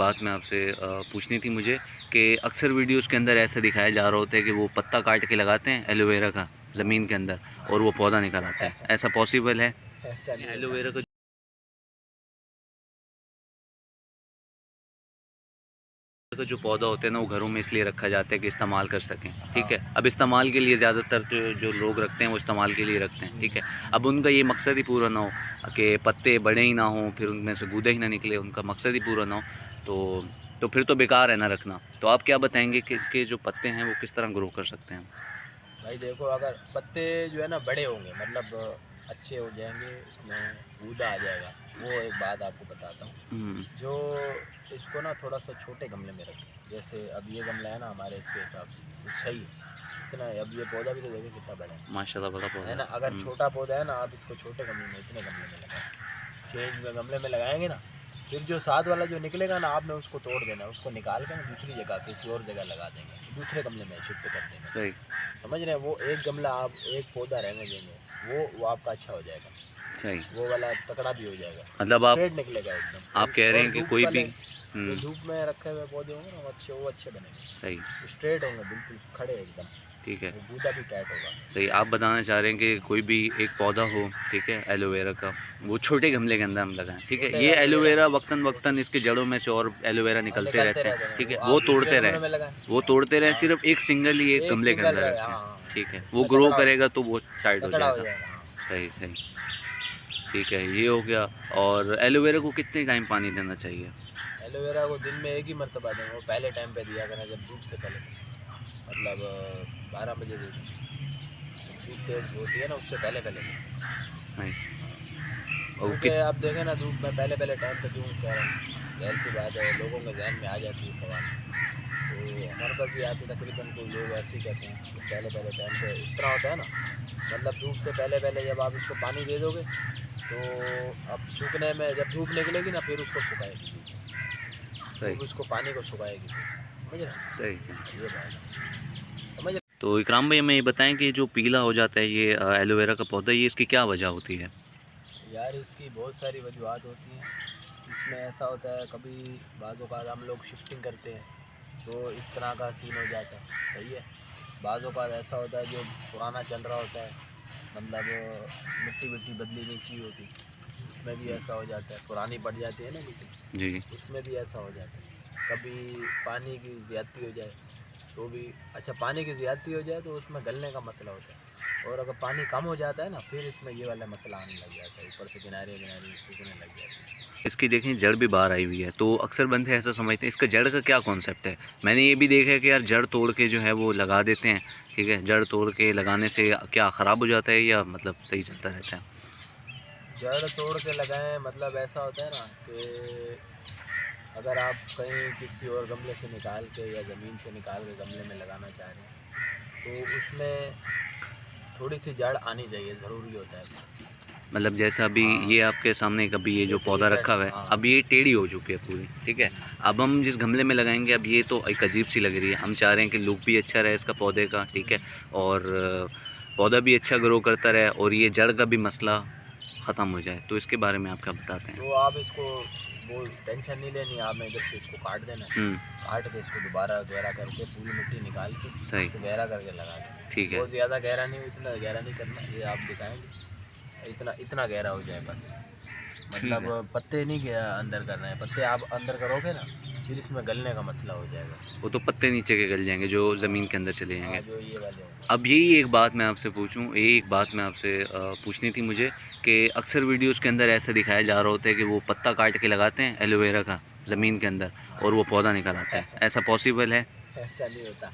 बात मैं आपसे पूछनी थी मुझे कि अक्सर वीडियोस के अंदर ऐसा दिखाया जा रहा होता है कि वो पत्ता काट के लगाते हैं एलोवेरा का ज़मीन के अंदर और वो पौधा निकल आता है। ऐसा पॉसिबल है? ऐसा नहीं होता। एलोवेरा का जो पौधा होता है ना, वो घरों में इसलिए रखा जाता है कि इस्तेमाल कर सकें, ठीक है। अब इस्तेमाल के लिए ज़्यादातर जो लोग रखते हैं वो इस्तेमाल के लिए रखते हैं, ठीक है। अब उनका ये मकसद ही पूरा ना हो कि पत्ते बड़े ही ना हों, फिर उनमें से गूदे ही ना निकले, उनका मकसद ही पूरा ना हो, तो फिर तो बेकार है ना रखना। तो आप क्या बताएंगे कि इसके जो पत्ते हैं वो किस तरह ग्रो कर सकते हैं? भाई देखो, अगर पत्ते जो है ना बड़े होंगे, मतलब अच्छे हो जाएंगे, इसमें गूदा आ जाएगा। वो एक बात आपको बताता हूँ। जो इसको ना थोड़ा सा छोटे गमले में रखें। जैसे अब ये गमला है ना हमारे, इसके हिसाब से तो सही है इतना है। अब ये पौधा भी तो देखो कितना बड़ा माशाल्लाह बड़ा है पौधा ना। अगर छोटा पौधा है ना, आप इसको छोटे गमले में, इतने गमले में लगाएं, चेंज में गमले में लगाएंगे ना, फिर जो साथ वाला जो निकलेगा ना, आपने उसको तोड़ देना, उसको निकाल के ना दूसरी जगह किसी और जगह लगा देंगे, दूसरे गमले में शिफ्ट कर देंगे। सही समझ रहे हैं? वो एक गमला आप एक पौधा रहने देंगे, वो आपका अच्छा हो जाएगा। सही। वो वाला तकड़ा भी हो जाएगा, मतलब स्ट्रेट निकलेगा एकदम। आप कह रहे और हैं कि धूप कोई भी वाले जो धूप में रखे हुए पौधे होंगे ना, वो अच्छे बनेंगे, सही, स्ट्रेट होंगे, बिल्कुल खड़े एकदम। ठीक है। वो गूदा भी टाइट होगा। सही, आप बताना चाह रहे हैं कि कोई भी एक पौधा हो, ठीक है, एलोवेरा का, वो छोटे गमले के अंदर हम लगाएं, ठीक है। छोटे ये गमले में एलोवेरा लगाएं, वक्तन छोटे वक्तन इसके जड़ों में से और एलोवेरा निकलते निकलते रहते हैं, रहते हैं, ठीक वो है। आप दूसरे गमले में लगाएं। वो तोड़ते रहे, हाँ, सिर्फ एक सिंगल ही एक एक गमले के सिंगल अंदर रहे, रखें, हाँ हाँ, ठीक है। वो उसमें ग्रो तगड़ा करेगा तो वो टाइट हो तगड़ा हो जाएगा। जाएगा। हाँ, सही सही, ठीक है, ये हो गया। और एलोवेरा को कितने टाइम पानी देना चाहिए? एलोवेरा को दिन में एक ही मरतबा दें। वो पहले टाइम पे दिया करें, जब धूप से पहले, मतलब 12 बजे दे दें, जब धूप तेज़ होती है ना, उससे पहले पहले दें। नहीं, और क्योंकि आप देखें ना, धूप में पहले पहले टाइम पे क्यों कह रहा हूँ, जाहिर सी बात है, लोगों के जहन में आ जाती है सवाल। तो हमारे पास भी आते तकरीबन कोई लोग ऐसे ही कहते हैं कि पहले पहले टाइम पे इस तरह होता है ना, मतलब धूप से पहले पहले जब आप इसको पानी दे दोगे, तो अब सूखने में जब धूप निकलेगी ना, फिर उसको सुखाएगी सही धूप, उसको पानी को सुखाएगी, समझ रहे हैं? सही। ये बात है, समझ रहे तो इकराम भाई, हमें ये बताएं कि जो पीला हो जाता है ये एलोवेरा का पौधा, ये इसकी क्या वजह होती है? हैं? यार, इसकी बहुत सारी वजूहत होती हैं। इसमें ऐसा होता है, कभी बाज़ों का हम लोग शिफ्टिंग करते हैं तो इस तरह का सीन हो जाता है, सही है। बाज़ों का ऐसा होता है, जो पुराना चल रहा होता है, मतलब मिट्टी विट्टी बदली नहीं चाहिए होती, उसमें भी ऐसा हो जाता है, पुरानी पड़ जाती है ना मिट्टी, जी, उसमें भी ऐसा हो जाता है। कभी पानी की ज़्यादती हो जाए तो भी, अच्छा, पानी की ज़्यादती हो जाए तो उसमें गलने का मसला होता है, और अगर पानी कम हो जाता है ना, फिर इसमें ये वाला मसला आने लग जाता है, ऊपर से किनारे किनारे सूखने लग जाती है। इसकी देखें जड़ भी बाहर आई हुई है, तो अक्सर बंदे ऐसा समझते हैं, इसका जड़ का क्या कॉन्सेप्ट है? मैंने ये भी देखा है कि यार जड़ तोड़ के जो है वो लगा देते हैं, ठीक है। जड़ तोड़ के लगाने से क्या ख़राब हो जाता है या मतलब सही चलता रहता है? जड़ तोड़ के लगाएं, मतलब ऐसा होता है ना कि अगर आप कहीं किसी और गमले से निकाल के या ज़मीन से निकाल के गमले में लगाना चाह रहे हैं, तो उसमें थोड़ी सी जड़ आनी चाहिए, ज़रूरी होता है। मतलब जैसा अभी हाँ, ये आपके सामने कभी ये जो जैसे ये पौधा रखा हुआ है, हाँ, अब ये टेढ़ी हो चुकी है पूरी, ठीक है। अब हम जिस गमले में लगाएंगे, अब ये तो एक अजीब सी लग रही है। हम चाह रहे हैं कि लुक भी अच्छा रहे इसका पौधे का, ठीक है, और पौधा भी अच्छा ग्रो करता रहे और ये जड़ का भी मसला ख़त्म हो जाए। तो इसके बारे में आप क्या बताते हैं? तो आप इसको वो टेंशन नहीं लेनी, आपने इधर से इसको काट देना है, काट के इसको दोबारा गहरा करके पूरी मिट्टी निकाल के सही, इसको गहरा करके लगा दें। ठीक है, बहुत ज़्यादा गहरा नहीं, इतना गहरा नहीं करना, ये आप दिखाएंगे, इतना इतना गहरा हो जाए बस। ठीक है। मतलब पत्ते नहीं गया अंदर करना है, पत्ते आप अंदर करोगे ना, फिर इसमें गलने का मसला हो जाएगा। वो तो पत्ते नीचे के गल जाएंगे जो ज़मीन के अंदर चले हाँ, जाएंगे। जो ये वाले होंगे। अब यही एक बात मैं आपसे पूछूं, यही एक बात मैं आपसे पूछनी थी मुझे कि अक्सर वीडियोस के अंदर ऐसा दिखाया जा रहा होता है कि वो पत्ता काट के लगाते हैं एलोवेरा का ज़मीन के अंदर और वो पौधा निकल आता है। ऐसा पॉसिबल है? ऐसा नहीं होता।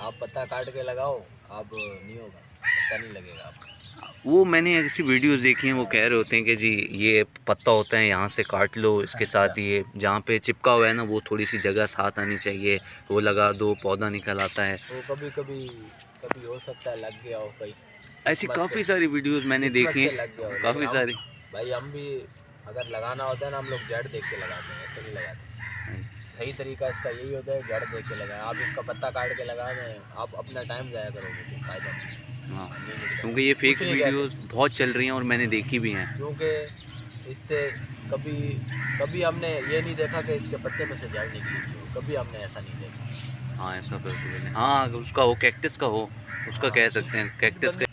आप पत्ता काट के लगाओ, आप नहीं होगा, पत्ता नहीं लगेगा आपको। वो मैंने ऐसी वीडियोस देखी हैं, वो कह रहे होते हैं कि जी ये पत्ता होता है, यहाँ से काट लो, इसके अच्छा, साथ ये जहाँ पे चिपका हुआ है ना, वो थोड़ी सी जगह साथ आनी चाहिए, वो लगा दो, पौधा निकल आता है। वो कभी कभी कभी हो सकता है लग गया हो, कहीं ऐसी किस्मत से, काफ़ी सारी वीडियोस मैंने किस्मत देखी से हैं, लग गया हो। लेकिन काफ़ी हम, सारी। भाई हम भी अगर लगाना होता है ना, हम लोग जड़ देख के लगाते हैं, ऐसे नहीं लगाते। सही तरीका इसका यही होता है, जड़ देख के लगाएं। आप इसका पत्ता काट के लगा दें, आप अपना टाइम ज़ाया करोगे, कोई फ़ायदा नहीं, हाँ, नहीं निकलेगा, क्योंकि ये फेक कुछ नहीं कह वीडियोस सकते। बहुत चल रही हैं और मैंने देखी भी हैं। क्योंकि इससे कभी कभी हमने ये नहीं देखा कि इसके पत्ते में से जड़ निकली, कभी हमने ऐसा नहीं देखा। हाँ ऐसा पॉसिबल है। हाँ अगर उसका हो, कैक्टस का हो, उसका कह सकते हैं कैक्टस का।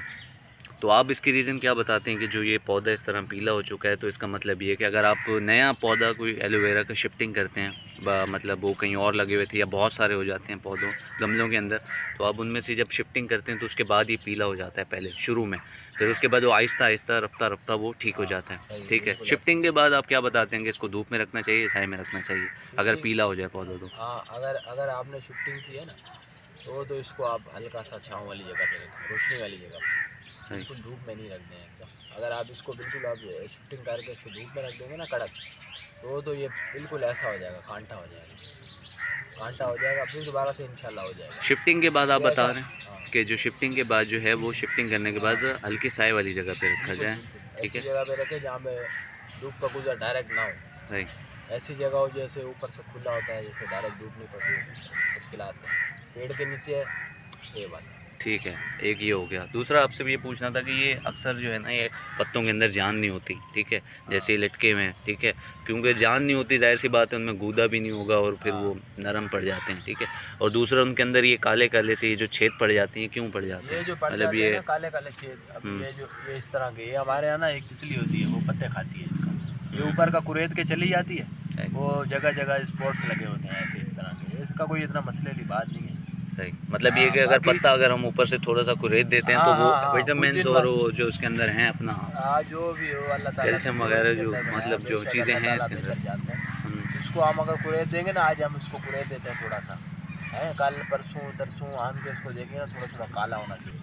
तो आप इसकी रीज़न क्या बताते हैं कि जो ये पौधा इस तरह पीला हो चुका है? तो इसका मतलब ये है कि अगर आप नया पौधा कोई एलोवेरा का शिफ्टिंग करते हैं, मतलब वो कहीं और लगे हुए थे या बहुत सारे हो जाते हैं पौधों गमलों के अंदर, तो आप उनमें से जब शिफ्टिंग करते हैं तो उसके बाद ये पीला हो जाता है पहले शुरू में, फिर उसके बाद वो आहिस्ता आहिस्ता रफ्ता रफ्ता वो ठीक हो जाता है। ठीक है, शिफ्टिंग के बाद आप क्या बताते हैं कि इसको धूप में रखना चाहिए, साए में रखना चाहिए अगर पीला हो जाए पौधा तो? हाँ, अगर अगर आपने शिफ्टिंग की है ना, तो इसको आप हल्का सा छाँव वाली जगह पे रखें, रोशनी वाली जगह पे, सही। बिल्कुल धूप में नहीं रख दें एकदम। अगर आप इसको बिल्कुल आप शिफ्टिंग करके इसको धूप में रख देंगे ना कड़क, तो ये बिल्कुल ऐसा हो जाएगा, कांटा हो जाएगा, कांटा हो जाएगा, फिर दोबारा से इंशाल्लाह हो जाएगा। शिफ्टिंग के बाद आप ये बता ऐसा- रहे हैं हाँ, कि जो शिफ्टिंग के बाद जो है वो शिफ्टिंग करने के बाद हल्की साए वाली जगह पे रखा बिल्कुल, जाए। बिल्कुल। ठीक ऐसी है, जगह पे रखें जहाँ पे धूप का गुजर डायरेक्ट ना हो। सही। ऐसी जगह हो जैसे ऊपर से खुला होता है, जैसे डायरेक्ट धूप नहीं पड़ती फर्स्ट क्लास से, पेड़ के नीचे ये बात। ठीक है, एक ये हो गया। दूसरा आपसे भी ये पूछना था कि ये अक्सर जो है ना ये पत्तों के अंदर जान नहीं होती, ठीक है, जैसे ये लटके हुए हैं, ठीक है, क्योंकि जान नहीं होती जाहिर सी बात है उनमें गूदा भी नहीं होगा और फिर वो नरम पड़ जाते हैं। ठीक है, और दूसरा उनके अंदर ये काले काले से ये जो छेद पड़ जाती हैं, क्यों पड़ जाते ये हैं? जो पड़ मतलब जाते हैं ये ना काले काले छेद, अब ये इस तरह के, ये हमारे यहाँ ना एक तितली होती है, वो पत्ते खाती है इसका, ये ऊपर का कुरेद के चली जाती है, वो जगह जगह स्पॉट्स लगे होते हैं ऐसे इस तरह के, इसका कोई इतना मसले वाली बात नहीं है। सही, मतलब ये कि अगर पत्ता अगर हम ऊपर से थोड़ा सा कुरेद देते हैं तो वो विटामिन्स और वो जो उसके अंदर हैं अपना जो भी हो अल्लाह ताला कैल्शियम ने वगैरह इसके जो अंदर बनाया, मतलब जो बेशक चीज़ें अल्लाह हैं ताला इसके बेहतर अंदर। जानते हैं। इसको हम अगर कुरेद देंगे ना, आज हम इसको कुरेद देते हैं थोड़ा सा, है कल परसों तरसों आन के इसको देखेंगे ना, थोड़ा थोड़ा काला होना चाहिए।